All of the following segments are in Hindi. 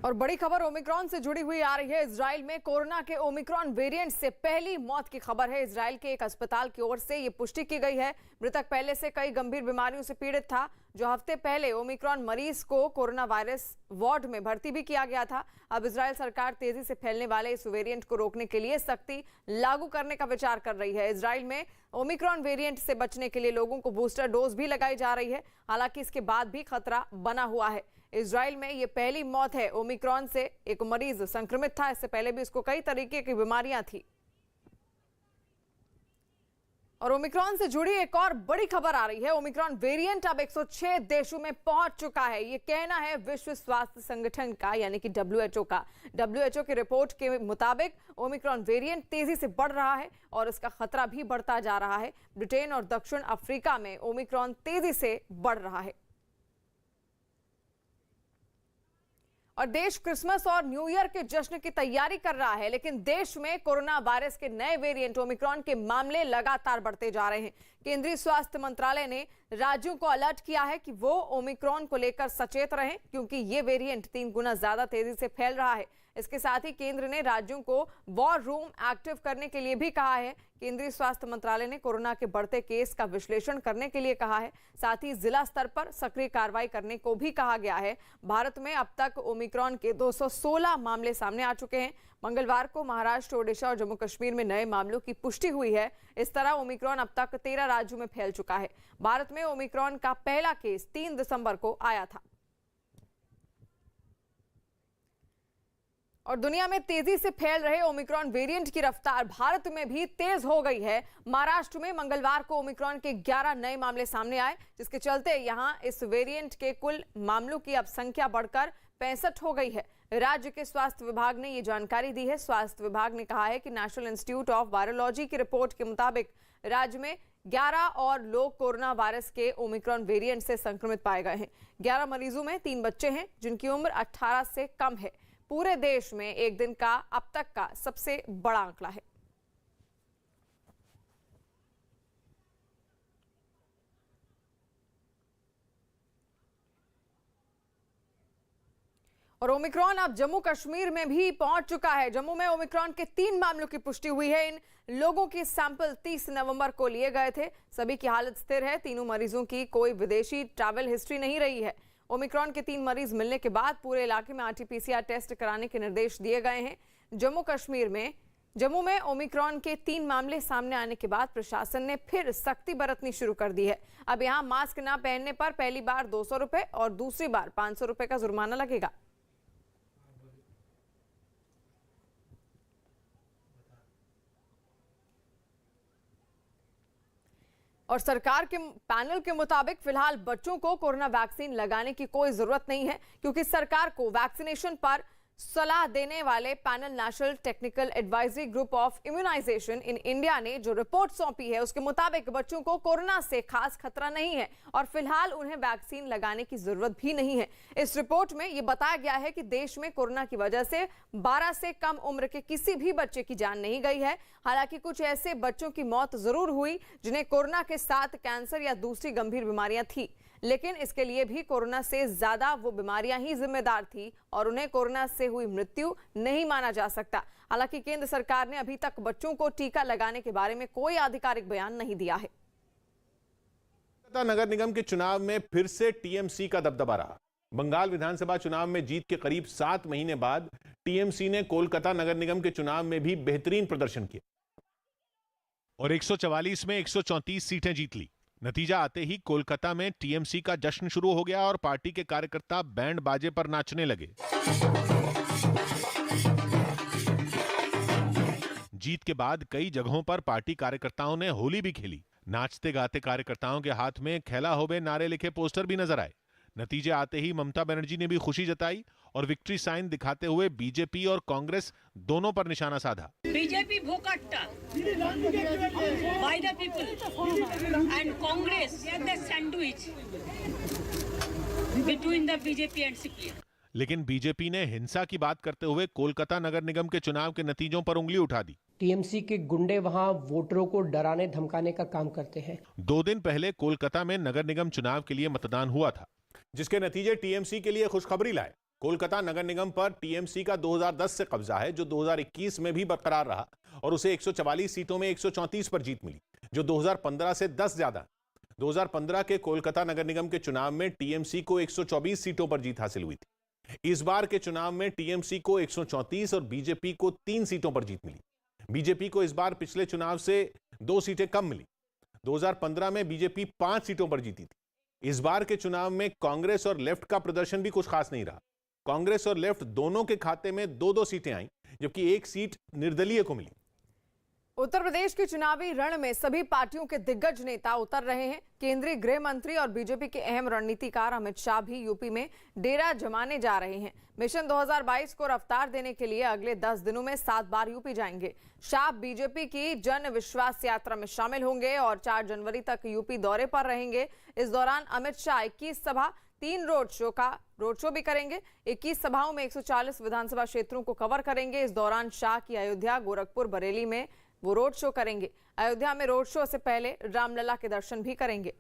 और बड़ी खबर ओमिक्रॉन से जुड़ी हुई आ रही है। इजराइल में कोरोना के ओमिक्रॉन वेरिएंट से पहली मौत की खबर है। इजराइल के एक अस्पताल की ओर से ये पुष्टि की गई है। मृतक पहले से कई गंभीर बीमारियों से पीड़ित था। जो हफ्ते पहले ओमिक्रॉन मरीज को कोरोना वायरस वार्ड में भर्ती भी किया गया था। अब इजराइल सरकार तेजी से फैलने वाले इस वेरिएंट को रोकने के लिए सख्ती लागू करने का विचार कर रही है। इजराइल में ओमिक्रॉन वेरिएंट से बचने के लिए लोगों को बूस्टर डोज भी लगाई जा रही है। हालांकि इसके बाद भी खतरा बना हुआ है। इजराइल में ये पहली मौत है ओमिक्रॉन से। एक मरीज संक्रमित था, इससे पहले भी इसको कई तरीके की बीमारियां थी। और ओमिक्रॉन से जुड़ी एक और बड़ी खबर आ रही है। ओमिक्रॉन वेरिएंट अब 106 देशों में पहुंच चुका है। ये कहना है विश्व स्वास्थ्य संगठन का, यानी कि WHO का। WHO की रिपोर्ट के मुताबिक ओमिक्रॉन वेरिएंट तेजी से बढ़ रहा है और इसका खतरा भी बढ़ता जा रहा है। ब्रिटेन और दक्षिण अफ्रीका में ओमिक्रॉन तेजी से बढ़ रहा है। और देश क्रिसमस और न्यू ईयर के जश्न की तैयारी कर रहा है, लेकिन देश में कोरोना वायरस के नए वेरिएंट ओमिक्रॉन के मामले लगातार बढ़ते जा रहे हैं। केंद्रीय स्वास्थ्य मंत्रालय ने राज्यों को अलर्ट किया है कि वो ओमिक्रॉन को लेकर सचेत रहें, क्योंकि ये वेरिएंट 3 गुना ज्यादा तेजी से फैल रहा है। इसके साथ ही केंद्र ने राज्यों को वॉर रूम एक्टिव करने के लिए भी कहा है। केंद्रीय स्वास्थ्य मंत्रालय ने कोरोना के बढ़ते केस का विश्लेषण करने के लिए कहा है। साथ ही जिला स्तर पर सक्रिय कार्रवाई करने को भी कहा गया है। भारत में अब तक ओमिक्रॉन के 216 मामले सामने आ चुके हैं। मंगलवार को महाराष्ट्र, ओडिशा और जम्मू कश्मीर में नए मामलों की पुष्टि हुई है। इस तरह ओमिक्रॉन अब तक 13 राज्यों में फैल चुका है। भारत में ओमिक्रॉन का पहला केस 3 दिसंबर को आया था। और दुनिया में तेजी से फैल रहे ओमिक्रॉन वेरिएंट की रफ्तार भारत में भी तेज हो गई है। महाराष्ट्र में मंगलवार को ओमिक्रॉन के 11 नए मामले सामने आए, जिसके चलते यहां इस वेरिएंट के कुल मामलों की अब संख्या बढ़कर 65 हो गई है। राज्य के स्वास्थ्य विभाग ने ये जानकारी दी है। स्वास्थ्य विभाग ने कहा है कि नेशनल इंस्टीट्यूट ऑफ वायरोलॉजी की रिपोर्ट के मुताबिक राज्य में 11 और लोग कोरोना वायरस के ओमिक्रॉन वेरिएंट से संक्रमित पाए गए हैं। 11 मरीजों में 3 बच्चे हैं, जिनकी उम्र 18 से कम है। पूरे देश में एक दिन का अब तक का सबसे बड़ा आंकड़ा है। और ओमिक्रॉन अब जम्मू कश्मीर में भी पहुंच चुका है। जम्मू में ओमिक्रॉन के 3 मामलों की पुष्टि हुई है। इन लोगों के सैंपल 30 नवंबर को लिए गए थे। सभी की हालत स्थिर है। तीनों मरीजों की कोई विदेशी ट्रैवल हिस्ट्री नहीं रही है। ओमिक्रॉन के 3 मरीज मिलने के बाद पूरे इलाके में RT-PCR टेस्ट कराने के निर्देश दिए गए हैं। जम्मू में ओमिक्रॉन के 3 मामले सामने आने के बाद प्रशासन ने फिर सख्ती बरतनी शुरू कर दी है। अब यहां मास्क न पहनने पर पहली बार 200 रुपए और दूसरी बार 500 रुपए का जुर्माना लगेगा। और सरकार के पैनल के मुताबिक फिलहाल बच्चों को कोरोना वैक्सीन लगाने की कोई जरूरत नहीं है, क्योंकि सरकार को वैक्सीनेशन पर सलाह देने वाले panel national technical advisory group of immunisation in India ने जो रिपोर्ट सौंपी है, उसके मुताबिक बच्चों को कोरोना से खास खतरा नहीं है और फिलहाल उन्हें वैक्सीन लगाने की जरूरत भी नहीं है। इस रिपोर्ट में यह बताया गया है कि देश में कोरोना की वजह से 12 से कम उम्र के किसी भी बच्चे की जान नहीं गई है। हालांकि कुछ ऐसे बच्चों की मौत जरूर हुई जिन्हें कोरोना के साथ कैंसर या दूसरी गंभीर बीमारियां थी, लेकिन इसके लिए भी कोरोना से ज्यादा वो बीमारियां ही जिम्मेदार थी और उन्हें कोरोना से हुई मृत्यु नहीं माना जा सकता। हालांकि केंद्र सरकार ने अभी तक बच्चों को टीका लगाने के बारे में कोई आधिकारिक बयान नहीं दिया है। नगर निगम के चुनाव में फिर से TMC का दबदबा रहा। बंगाल विधानसभा चुनाव में जीत के करीब 7 महीने बाद TMC ने कोलकाता नगर निगम के चुनाव में भी बेहतरीन प्रदर्शन किया और 144 में 134 सीटें जीत ली। नतीजा आते ही कोलकाता में TMC का जश्न शुरू हो गया और पार्टी के कार्यकर्ता बैंड बाजे पर नाचने लगे। जीत के बाद कई जगहों पर पार्टी कार्यकर्ताओं ने होली भी खेली। नाचते गाते कार्यकर्ताओं के हाथ में खेला होबे नारे लिखे पोस्टर भी नजर आए। नतीजे आते ही ममता बनर्जी ने भी खुशी जताई और विक्ट्री साइन दिखाते हुए बीजेपी और कांग्रेस दोनों पर निशाना साधा। बीजेपी भोकाट्टा by the people and Congress the sandwich between the BJP and CPM। लेकिन बीजेपी ने हिंसा की बात करते हुए कोलकाता नगर निगम के चुनाव के नतीजों पर उंगली उठा दी। TMC के गुंडे वहां वोटरों को डराने धमकाने का काम करते हैं। 2 दिन पहले कोलकाता में नगर निगम चुनाव के लिए मतदान हुआ था, जिसके नतीजे TMC के लिए खुशखबरी लाए। कोलकाता नगर निगम पर टीएमसी का 2010 से कब्जा है, जो 2021 में भी बरकरार रहा और उसे 144 सीटों में 134 पर जीत मिली, जो 2015 से 10 ज्यादा। 2015 के कोलकाता नगर निगम के चुनाव में टीएमसी को 124 सीटों पर जीत हासिल हुई थी। इस बार के चुनाव में टीएमसी को 134 और बीजेपी को 3 सीटों पर जीत मिली। बीजेपी को इस बार पिछले चुनाव से 2 सीटें कम मिली। 2015 में बीजेपी 5 सीटों पर जीती थी। इस बार के चुनाव में कांग्रेस और लेफ्ट का प्रदर्शन भी कुछ खास नहीं रहा। कांग्रेस और लेफ्ट दोनों के खाते में 2-2 सीटें आईं, जबकि 1 सीट निर्दलीय को मिली। उत्तर प्रदेश के चुनावी रण में सभी पार्टियों के दिग्गज नेता उतर रहे हैं। केंद्रीय गृह मंत्री और बीजेपी के अहम रणनीतिकार अमित शाह भी यूपी में डेरा जमाने जा रहे हैं। मिशन 2022 को रफ्तार देने के लिए अगले 10 दिनों में 7 बार यूपी जाएंगे। शाह बीजेपी की जन विश्वास यात्रा में शामिल होंगे और 4 जनवरी तक यूपी दौरे पर रहेंगे। इस दौरान अमित शाह 21 सभा 3 रोड शो भी करेंगे। 21 सभाओं में 140 विधानसभा क्षेत्रों को कवर करेंगे। इस दौरान शाह की अयोध्या, गोरखपुर, बरेली में वो रोड शो करेंगे। अयोध्या में रोड शो से पहले रामलला के दर्शन भी करेंगे।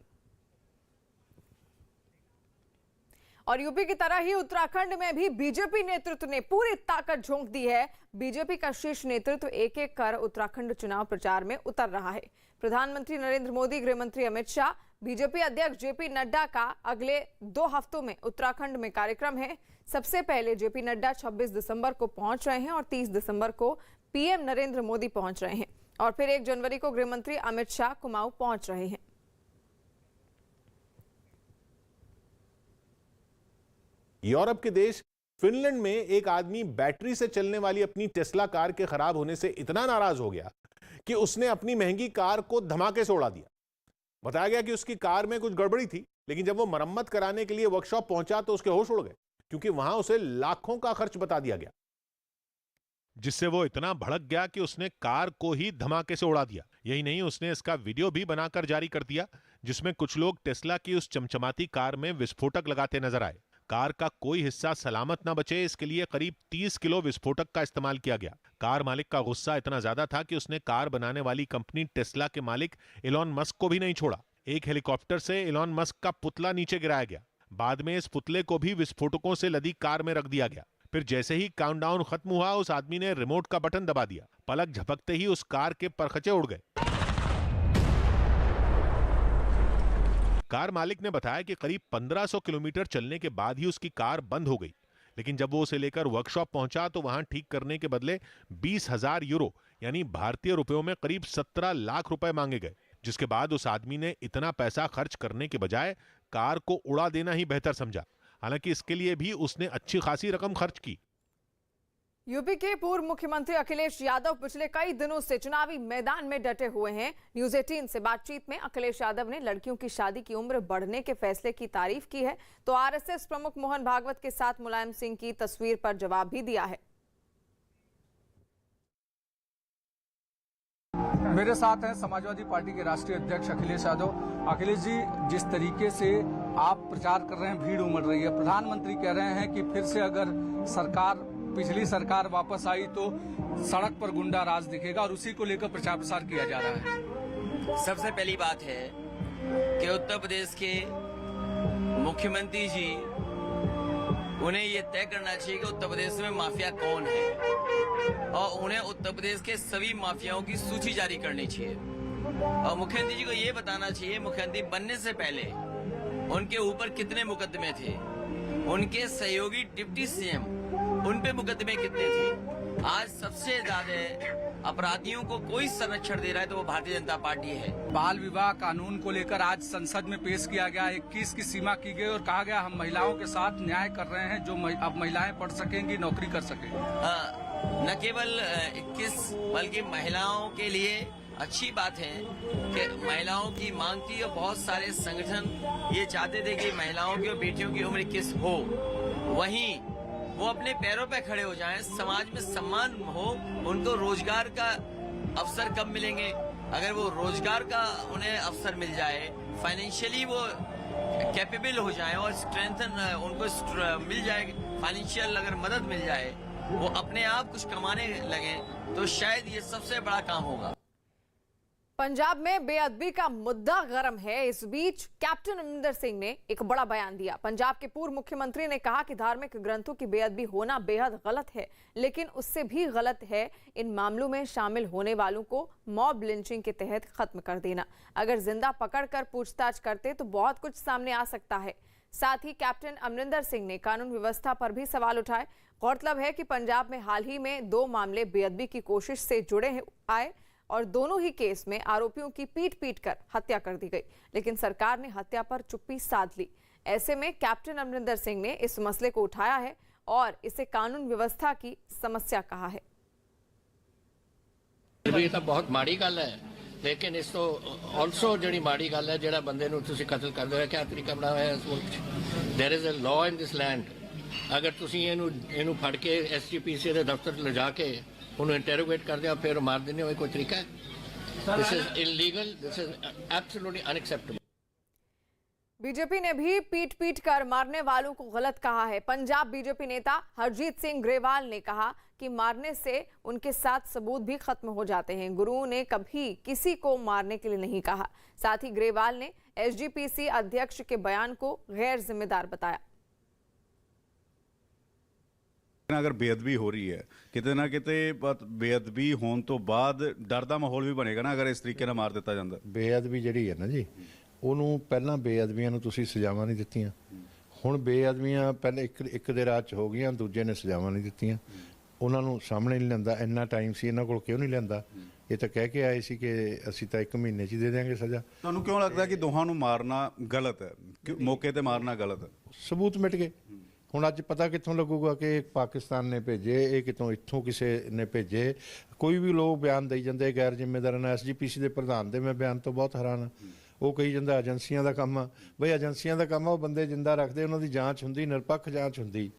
और यूपी की तरह ही उत्तराखंड में भी बीजेपी नेतृत्व ने पूरी ताकत झोंक दी है। बीजेपी का शीर्ष नेतृत्व एक-एक कर उत्तराखंड चुनाव प्रचार में उतर रहा है। प्रधानमंत्री नरेंद्र मोदी, गृह मंत्री अमित शाह, बीजेपी अध्यक्ष जेपी नड्डा का अगले 2 हफ्तों में उत्तराखंड में कार्यक्रम है। सबसे पहले जेपी नड्डा 26 दिसंबर को पहुंच रहे हैं और 30 दिसंबर को पीएम नरेंद्र मोदी पहुंच रहे हैं और फिर 1 जनवरी को गृह मंत्री अमित शाह कुमाऊं पहुंच रहे हैं। यूरोप के देश फिनलैंड में एक आदमी बैटरी से चलने वाली अपनी टेस्ला कार के खराब होने से इतना नाराज हो गया कि उसने अपनी महंगी कार को धमाके से उड़ा दिया। बताया गया कि उसकी कार में कुछ गड़बड़ी थी, लेकिन जब वो मरम्मत कराने के लिए वर्कशॉप पहुंचा तो उसके होश उड़ गए, क्योंकि वहां उसे लाखों का खर्च बता दिया गया, जिससे वो इतना भड़क गया कि उसने कार को ही धमाके से उड़ा दिया। यही नहीं, उसने इसका वीडियो भी बनाकर जारी कर दिया, जिसमें कुछ लोग टेस्ला की उस चमचमाती कार में विस्फोटक लगाते नजर आए। कार का कोई हिस्सा सलामत न बचे, इसके लिए करीब 30 किलो विस्फोटक का इस्तेमाल किया गया। कार मालिक का गुस्सा इतना ज्यादा था कि उसने कार बनाने वाली कंपनी टेस्ला के मालिक इलॉन मस्क को भी नहीं छोड़ा। एक हेलीकॉप्टर से इलॉन मस्क का पुतला नीचे गिराया गया। बाद में इस पुतले को भी विस्फोटकों से लदी कार में रख दिया गया। फिर जैसे ही काउंटडाउन खत्म हुआ, उस आदमी ने रिमोट का बटन दबा दिया। पलक झपकते ही उस कार के परखचे उड़ गए। कार मालिक ने बताया कि करीब 1500 किलोमीटर चलने के बाद ही उसकी कार बंद हो गई, लेकिन जब वो उसे लेकर वर्कशॉप पहुंचा तो वहां ठीक करने के बदले 20,000 यूरो यानी भारतीय रुपयों में करीब 17 लाख रुपए मांगे गए, जिसके बाद उस आदमी ने इतना पैसा खर्च करने के बजाय कार को उड़ा देना ही बेहतर समझा। हालांकि इसके लिए भी उसने अच्छी खासी रकम खर्च की। यूपी के पूर्व मुख्यमंत्री अखिलेश यादव पिछले कई दिनों से चुनावी मैदान में डटे हुए हैं। न्यूज 18 से बातचीत में अखिलेश यादव ने लड़कियों की शादी की उम्र बढ़ने के फैसले की तारीफ की है, तो आरएसएस प्रमुख मोहन भागवत के साथ मुलायम सिंह की तस्वीर पर जवाब भी दिया है। मेरे साथ हैं समाजवादी पार्टी के राष्ट्रीय अध्यक्ष अखिलेश यादव। अखिलेश जी, जिस तरीके से आप प्रचार कर रहे हैं, भीड़ उमड़ रही है, प्रधानमंत्री कह रहे हैं कि फिर से अगर पिछली सरकार वापस आई तो सड़क पर गुंडा राज दिखेगा और उसी को लेकर प्रचार प्रसार किया जा रहा है। सबसे पहली बात है कि उत्तर प्रदेश के मुख्यमंत्री जी, उन्हें ये तय करना चाहिए कि उत्तर प्रदेश में माफिया कौन है और उन्हें उत्तर प्रदेश के सभी माफियाओं की सूची जारी करनी चाहिए और मुख्यमंत्री जी को ये बताना चाहिए मुख्यमंत्री बनने से पहले उनके ऊपर कितने मुकदमे थे, उनके सहयोगी डिप्टी सीएम उन पे मुकदमे कितने थे। आज सबसे ज्यादा अपराधियों को कोई संरक्षण दे रहा है तो वो भारतीय जनता पार्टी है। बाल विवाह कानून को लेकर आज संसद में पेश किया गया, 21 की सीमा की गई और कहा गया हम महिलाओं के साथ न्याय कर रहे हैं, जो अब महिलाएं पढ़ सकेंगी, नौकरी कर सकेंगी। न केवल 21 बल्कि महिलाओं के लिए अच्छी बात है कि महिलाओं की मांग थी और बहुत सारे संगठन ये चाहते थे कि महिलाओं की और बेटियों की उम्र 21 हो, वहीं वो अपने पैरों पे खड़े हो जाएं, समाज में सम्मान हो, उनको रोजगार का अवसर कब मिलेंगे। अगर वो रोजगार का उन्हें अवसर मिल जाए, फाइनेंशियली वो कैपेबल हो जाए और स्ट्रेंथन उनको मिल जाए, फाइनेंशियल अगर मदद मिल जाए, वो अपने आप कुछ कमाने लगे, तो शायद ये सबसे बड़ा काम होगा। पंजाब में बेअदबी का मुद्दा गर्म है। इस बीच कैप्टन अमरिंदर सिंह ने एक बड़ा बयान दिया। पंजाब के पूर्व मुख्यमंत्री ने कहा कि धार्मिक ग्रंथों की बेअदबी होना बेहद गलत है, लेकिन उससे भी गलत है इन मामलों में शामिल होने वालों को मॉब लिंचिंग के तहत खत्म कर देना। अगर जिंदा पकड़कर पूछताछ करते तो बहुत कुछ सामने आ सकता है। साथ ही कैप्टन अमरिंदर सिंह ने कानून व्यवस्था पर भी सवाल उठाए। गौरतलब है कि पंजाब में हाल ही में 2 मामले बेअदबी की कोशिश से जुड़े आए और दोनों ही केस में आरोपियों की पीट कर हत्या कर दी गई, लेकिन सरकार ने हत्या पर चुप्पी साध ली। ऐसे में कैप्टन अमरिंदर सिंह ने इस मसले को उठाया है और इसे कानून व्यवस्था की समस्या कहा है। ये तो बहुत माड़ी गल है, लेकिन इस तो ऑल्सो जी माड़ी गल है जो बंदे कतल कर दो। क्या तरीका बनाया है इस मुल्क? There is a law in this land. अगर तुम फड़ के SGPC के दफ्तर ले जाके उन्हें इंटेरोगेट कर दिया फिर मार देने का कोई तरीका है? This is illegal, this is absolutely unacceptable. BJP ने भी पीट कर मारने वालों को गलत कहा है। पंजाब बीजेपी नेता हरजीत सिंह ग्रेवाल ने कहा कि मारने से उनके साथ सबूत भी खत्म हो जाते हैं। गुरु ने कभी किसी को मारने के लिए नहीं कहा। साथ ही ग्रेवाल ने SGPC अध्यक्ष के बयान को गैर जिम्मेदार बताया। अगर बेअदबी हो रही है किते ना किते बेअदबी होने तो बाद डर का माहौल भी बनेगा ना, अगर इस तरीके ਨਾਲ मार दिता जाता। बेअदबी ਜਿਹੜੀ ਹੈ ਨਾ ਜੀ, ਉਹਨੂੰ ਪਹਿਲਾਂ ਬੇਅਦਬੀਆਂ ਨੂੰ ਤੁਸੀਂ ਸਜ਼ਾਵਾਂ ਨਹੀਂ ਦਿੱਤੀਆਂ। ਹੁਣ ਬੇਅਦਬੀਆਂ ਪਹਿਲੇ ਇੱਕ ਦੇ ਰਾਜ 'ਚ ਹੋ ਗਈਆਂ, ਦੂਜੇ ਨੇ ਸਜ਼ਾਵਾਂ ਨਹੀਂ ਦਿੱਤੀਆਂ। ਉਹਨਾਂ ਨੂੰ ਸਾਹਮਣੇ ਨਹੀਂ ਲਿਆਂਦਾ। ਇੰਨਾ ਟਾਈਮ ਸੀ ਇਹਨਾਂ ਕੋਲ, ਕਿਉਂ ਨਹੀਂ ਲਿਆਂਦਾ? ਇਹ ਤਾਂ ਕਹਿ ਕੇ ਆਏ ਸੀ ਕਿ ਅਸੀਂ ਤਾਂ 1 ਮਹੀਨੇ 'ਚ ਹੀ ਦੇ ਦਿਆਂਗੇ ਸਜ਼ਾ। ਤੁਹਾਨੂੰ ਕਿਉਂ ਲੱਗਦਾ ਕਿ ਦੋਹਾਂ ਨੂੰ ਮਾਰਨਾ ਗਲਤ ਹੈ? ਮੌਕੇ ਤੇ ਮਾਰਨਾ ਗਲਤ ਹੈ? ਸਬੂਤ ਮਿਟ ਗਏ। ਹੁਣ ਅੱਜ ਪਤਾ ਕਿੱਥੋਂ ਲੱਗੂਗਾ ਕਿ ਪਾਕਿਸਤਾਨ ਨੇ ਭੇਜੇ, ਇਹ ਕਿਤੋਂ ਇੱਥੋਂ ਕਿਸੇ ਨੇ ਭੇਜੇ? ਕੋਈ ਵੀ ਲੋਕ ਬਿਆਨ ਦੇਈ ਜਾਂਦੇ ਗੈਰ ਜ਼ਿੰਮੇਦਾਰਾਨਾ। SGPC ਦੇ ਪ੍ਰਧਾਨ ਦੇ ਮੈਂ ਬਿਆਨ ਤੋਂ ਬਹੁਤ ਹੈਰਾਨ ਹਾਂ। ਉਹ ਕਹੀ ਜਾਂਦਾ ਏਜੰਸੀਆਂ ਦਾ ਕੰਮ ਆ। ਬਈ ਏਜੰਸੀਆਂ ਦਾ ਕੰਮ ਆ, ਉਹ ਬੰਦੇ ਜਿੰਦਾ ਰੱਖਦੇ, ਉਹਨਾਂ ਦੀ ਜਾਂਚ ਹੁੰਦੀ, ਨਿਰਪੱਖ ਜਾਂਚ ਹੁੰਦੀ।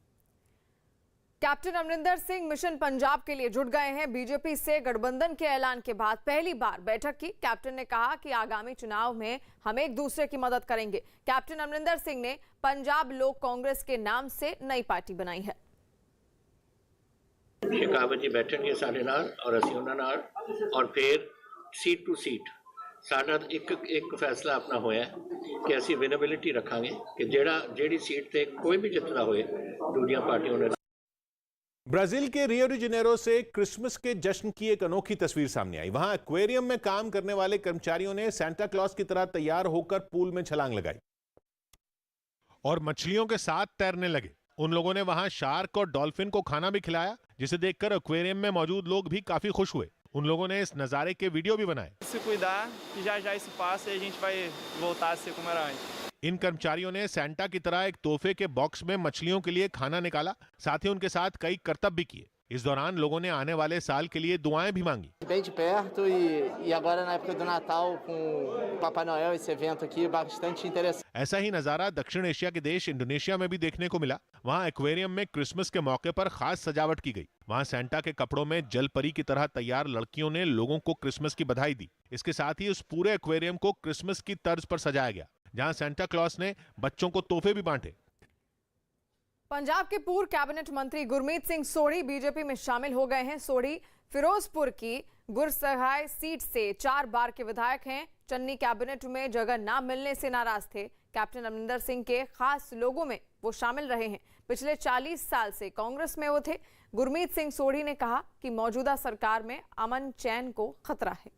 कैप्टन अमरिंदर सिंह मिशन पंजाब के लिए जुट गए हैं। बीजेपी से गठबंधन के ऐलान के बाद पहली बार बैठक की। कैप्टन ने कहा कि आगामी चुनाव में हम एक दूसरे की मदद करेंगे। कैप्टन अमरिंदर सिंह ने पंजाब लोक कांग्रेस के नाम से नई पार्टी बनाई है। शेखावत जी बैठेंगे साडे नाल और असीं उन्हां नाल, और फिर सीट टू सीट साडा एक फैसला अपना होया कि असीं विनेबिलिटी रखांगे कि जेड़ी सीट ते कोई भी जितदा होए दूसरियां पार्टियों ने। ब्राजील के रियो डी जेनेरो से क्रिसमस के जश्न की एक अनोखी तस्वीर सामने आई। वहां एक्वेरियम में काम करने वाले कर्मचारियों ने सैंटा क्लॉज की तरह तैयार होकर पूल में छलांग लगाई और मछलियों के साथ तैरने लगे। उन लोगों ने वहां शार्क और डॉल्फिन को खाना भी खिलाया, जिसे देखकर एक्वेरियम में मौजूद लोग भी काफी खुश हुए। उन लोगों ने इस नजारे के वीडियो भी बनाए। Se cuidar que já isso passa e a gente vai voltar a ser como era antes। इन कर्मचारियों ने सैंटा की तरह एक तोहफे के बॉक्स में मछलियों के लिए खाना निकाला, साथ ही उनके साथ कई करतब भी किए। इस दौरान लोगों ने आने वाले साल के लिए दुआएं भी मांगी। Bem de perto e agora na época do Natal com Papai Noel, esse evento aqui bastante interessante। ऐसा ही नजारा दक्षिण एशिया के देश इंडोनेशिया में भी देखने को मिला। वहां एक्वेरियम में क्रिसमस के मौके पर खास सजावट की गई। वहां सैंटा के कपड़ों में जल परी की तरह तैयार लड़कियों ने लोगों को क्रिसमस की बधाई दी। इसके साथ ही उस पूरे एक्वेरियम को क्रिसमस की तर्ज पर सजाया गया, जहां सैंटा क्लॉज ने बच्चों को तोहफे भी बांटे। पंजाब के पूर्व कैबिनेट मंत्री गुरमीत सिंह सोढ़ी बीजेपी में शामिल हो गए हैं। सोढ़ी फिरोजपुर की गुरसहाय सीट से 4 बार के विधायक हैं। चन्नी कैबिनेट में जगह ना मिलने से नाराज थे। कैप्टन अमरिंदर सिंह के खास लोगों में वो शामिल रहे हैं। पिछले 40 साल से कांग्रेस में वो थे। गुरमीत सिंह सोढ़ी ने कहा कि मौजूदा सरकार में अमन चैन को खतरा है।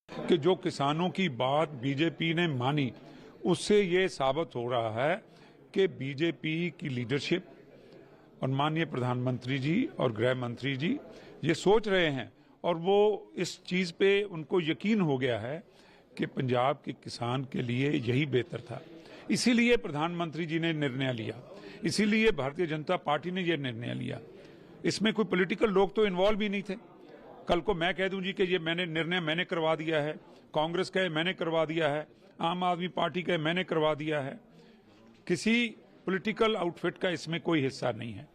कि जो किसानों की बात बीजेपी ने मानी, उससे ये साबित हो रहा है कि बीजेपी की लीडरशिप और माननीय प्रधानमंत्री जी और गृह मंत्री जी ये सोच रहे हैं, और वो इस चीज़ पे उनको यकीन हो गया है कि पंजाब के किसान के लिए यही बेहतर था। इसीलिए प्रधानमंत्री जी ने निर्णय लिया, इसीलिए भारतीय जनता पार्टी ने यह निर्णय लिया। इसमें कोई पॉलिटिकल लोग तो इन्वॉल्व ही नहीं थे। कल को मैं कह दूं जी कि ये मैंने करवा दिया है, कांग्रेस कहे मैंने करवा दिया है, आम आदमी पार्टी कहे मैंने करवा दिया है। किसी पॉलिटिकल आउटफिट का इसमें कोई हिस्सा नहीं है।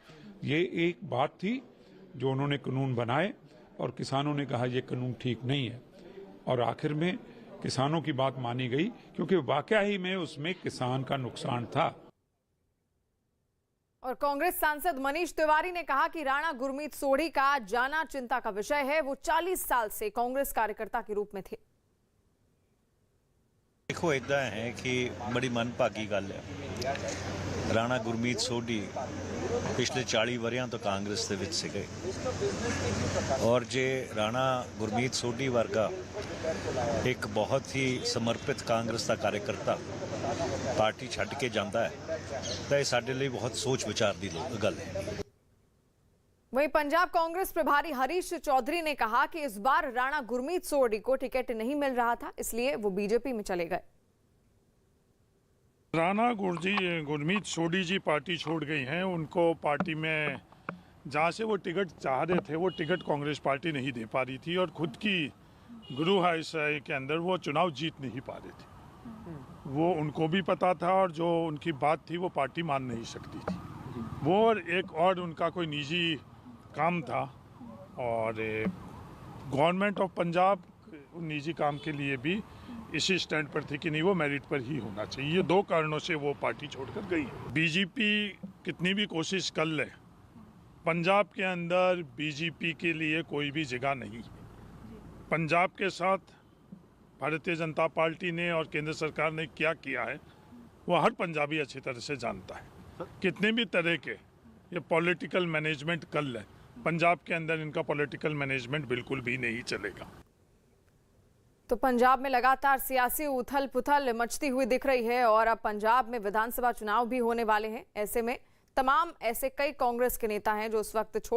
ये एक बात थी जो उन्होंने कानून बनाए और किसानों ने कहा ये कानून ठीक नहीं है, और आखिर में किसानों की बात मानी गई, क्योंकि वाकया ही में उसमें किसान का नुकसान था। और कांग्रेस सांसद मनीष तिवारी ने कहा कि राणा गुरमीत सोढ़ी का जाना चिंता का विषय है। वो 40 साल से कांग्रेस कार्यकर्ता के रूप में थे। देखो इदा है कि बड़ी मनभागी गल है, राणा गुरमीत सोढ़ी पिछले 40 वरियां तो कांग्रेस दे विच सीगे और जे राणा गुरमीत सोढ़ी वर्गा एक बहुत ही समर्पित कांग्रेस का कार्यकर्ता पार्टी छड्ड के जाता है तो ये साडे लिए बहुत सोच विचार की गल है। वहीं पंजाब कांग्रेस प्रभारी हरीश चौधरी ने कहा कि इस बार राणा गुरमीत सोढ़ी को टिकट नहीं मिल रहा था, इसलिए वो बीजेपी में चले गए। राणा गुरमीत सोढ़ी जी पार्टी छोड़ गई हैं। उनको पार्टी में जहाँ से वो टिकट चाह रहे थे वो टिकट कांग्रेस पार्टी नहीं दे पा रही थी और खुद की गुरु हाईसाई के अंदर वो चुनाव जीत नहीं पा रहे थे। वो उनको भी पता था और जो उनकी बात थी वो पार्टी मान नहीं सकती थी। वो एक और उनका कोई निजी काम था और गवर्नमेंट ऑफ पंजाब निजी काम के लिए भी इसी स्टैंड पर थी कि नहीं वो मेरिट पर ही होना चाहिए। ये दो कारणों से वो पार्टी छोड़कर गई। बीजेपी कितनी भी कोशिश कर ले, पंजाब के अंदर बीजेपी के लिए कोई भी जगह नहीं है। पंजाब के साथ भारतीय जनता पार्टी ने और केंद्र सरकार ने क्या किया है वो हर पंजाबी अच्छी तरह से जानता है। कितने भी तरह के ये पॉलिटिकल मैनेजमेंट कर ले, पंजाब के अंदर इनका पॉलिटिकल मैनेजमेंट बिल्कुल भी नहीं चलेगा। तो पंजाब में लगातार सियासी उथल पुथल मचती हुई दिख रही है और अब पंजाब में विधानसभा चुनाव भी होने वाले हैं। ऐसे में तमाम ऐसे कई कांग्रेस के नेता हैं जो उस वक्त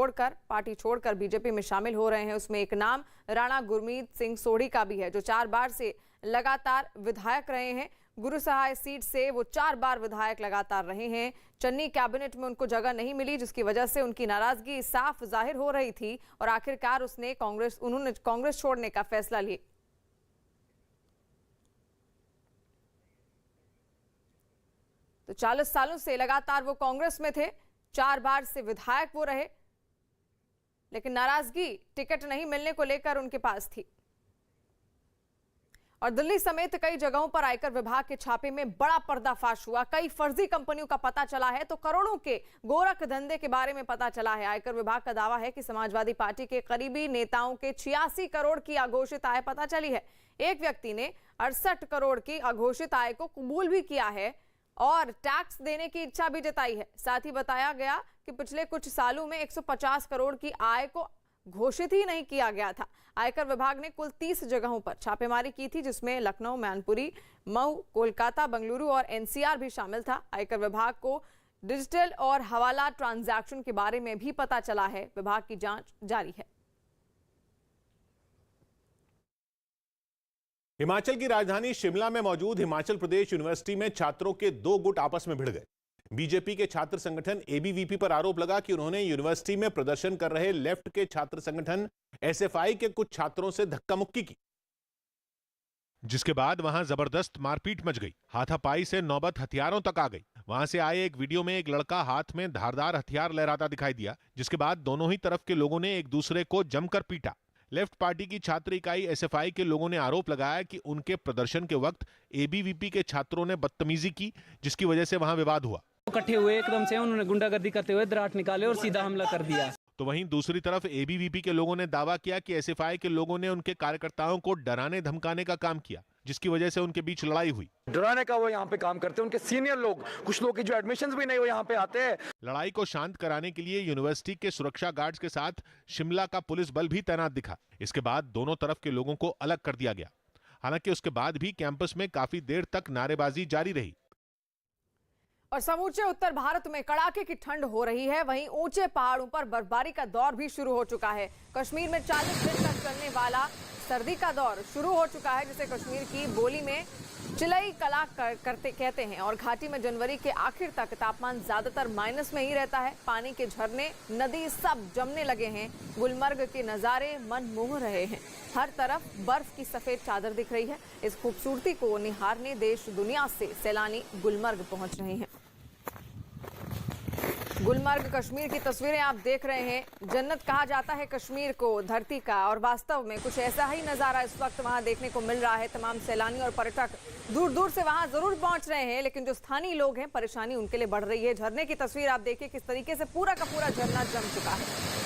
पार्टी छोड़कर बीजेपी में शामिल हो रहे हैं। उसमें एक नाम राणा गुरमीत सिंह सोढ़ी का भी है, जो 4 बार से लगातार विधायक रहे हैं। गुरु सहाय सीट से वो 4 बार विधायक लगातार रहे हैं। चन्नी कैबिनेट में उनको जगह नहीं मिली, जिसकी वजह से उनकी नाराजगी साफ जाहिर हो रही थी और आखिरकार उन्होंने कांग्रेस छोड़ने का फैसला लिया। तो 40 सालों से लगातार वो कांग्रेस में थे, 4 बार से विधायक वो रहे, लेकिन नाराजगी टिकट नहीं मिलने को लेकर उनके पास थी। और दिल्ली समेत कई जगहों पर आयकर विभाग के छापे में बड़ा पर्दाफाश हुआ। कई फर्जी कंपनियों का पता चला है तो करोड़ों के गोरख धंधे के बारे में पता चला है। आयकर विभाग का दावा है कि समाजवादी पार्टी के करीबी नेताओं के 86 करोड़ की अघोषित आय पता चली है। एक व्यक्ति ने 68 करोड़ की अघोषित आय को कबूल भी किया है और टैक्स देने की इच्छा भी जताई है। साथ ही बताया गया कि पिछले कुछ सालों में 150 करोड़ की आय को घोषित ही नहीं किया गया था। आयकर विभाग ने कुल 30 जगहों पर छापेमारी की थी, जिसमें लखनऊ, मैनपुरी, मऊ, कोलकाता, बंगलुरु और एनसीआर भी शामिल था। आयकर विभाग को डिजिटल और हवाला ट्रांजैक्शन के बारे में भी पता चला है। विभाग की जांच जारी है। हिमाचल की राजधानी शिमला में मौजूद हिमाचल प्रदेश यूनिवर्सिटी में छात्रों के 2 गुट आपस में भिड़ गए। बीजेपी के छात्र संगठन एबीवीपी पर आरोप लगा कि उन्होंने यूनिवर्सिटी में प्रदर्शन कर रहे लेफ्ट के छात्र संगठन एसएफआई के कुछ छात्रों से धक्का मुक्की की, जिसके बाद वहां जबरदस्त मारपीट मच गई। हाथापाई से नौबत हथियारों तक आ गई। वहां से आए एक वीडियो में एक लड़का हाथ में धारदार हथियार लहराता दिखाई दिया, जिसके बाद दोनों ही तरफ के लोगों ने एक दूसरे को जमकर पीटा। लेफ्ट पार्टी की छात्र इकाई एसएफआई के लोगों ने आरोप लगाया कि उनके प्रदर्शन के वक्त एबीवीपी के छात्रों ने बदतमीजी की, जिसकी वजह से वहां विवाद हुआ। इकट्ठे हुए एकदम से, उन्होंने गुंडागर्दी करते हुए दराट निकाले और सीधा हमला कर दिया। तो वहीं दूसरी तरफ एबीवीपी के लोगों ने दावा किया कि एसएफआई के लोगों ने उनके कार्यकर्ताओं को डराने धमकाने का काम किया, जिसकी वजह से उनके बीच लड़ाई हुई। डराने का वो यहाँ पे काम करते हैं। उनके सीनियर लोग, कुछ लोग की जो एडमिशंस भी नहीं वो यहाँ पे आते हैं। लड़ाई को शांत कराने के लिए यूनिवर्सिटी के सुरक्षा गार्ड्स के साथ शिमला का पुलिस बल भी तैनात दिखा। इसके बाद दोनों तरफ के लोगों को अलग कर दिया गया। हालांकि उसके बाद भी कैंपस में काफी देर तक नारेबाजी जारी रही। और समूचे उत्तर भारत में कड़ाके की ठंड हो रही है। वहीं ऊंचे पहाड़ों पर बर्फबारी का दौर भी शुरू हो चुका है। कश्मीर में 40 दिन तक चलने वाला सर्दी का दौर शुरू हो चुका है, जिसे कश्मीर की बोली में चिलई कला कहते हैं। और घाटी में जनवरी के आखिर तक तापमान ज्यादातर माइनस में ही रहता है। पानी के झरने, नदी सब जमने लगे हैं। गुलमर्ग के नजारे मन मोह रहे हैं। हर तरफ बर्फ की सफेद चादर दिख रही है। इस खूबसूरती को निहारने देश दुनिया से सैलानी गुलमर्ग पहुंच रहे हैं। गुलमर्ग कश्मीर की तस्वीरें आप देख रहे हैं। जन्नत कहा जाता है कश्मीर को, धरती का, और वास्तव में कुछ ऐसा ही नज़ारा इस वक्त वहां देखने को मिल रहा है। तमाम सैलानी और पर्यटक दूर दूर से वहां जरूर पहुंच रहे हैं, लेकिन जो स्थानीय लोग हैं, परेशानी उनके लिए बढ़ रही है। झरने की तस्वीर आप देखिए, किस तरीके से पूरा का पूरा झरना जम चुका है।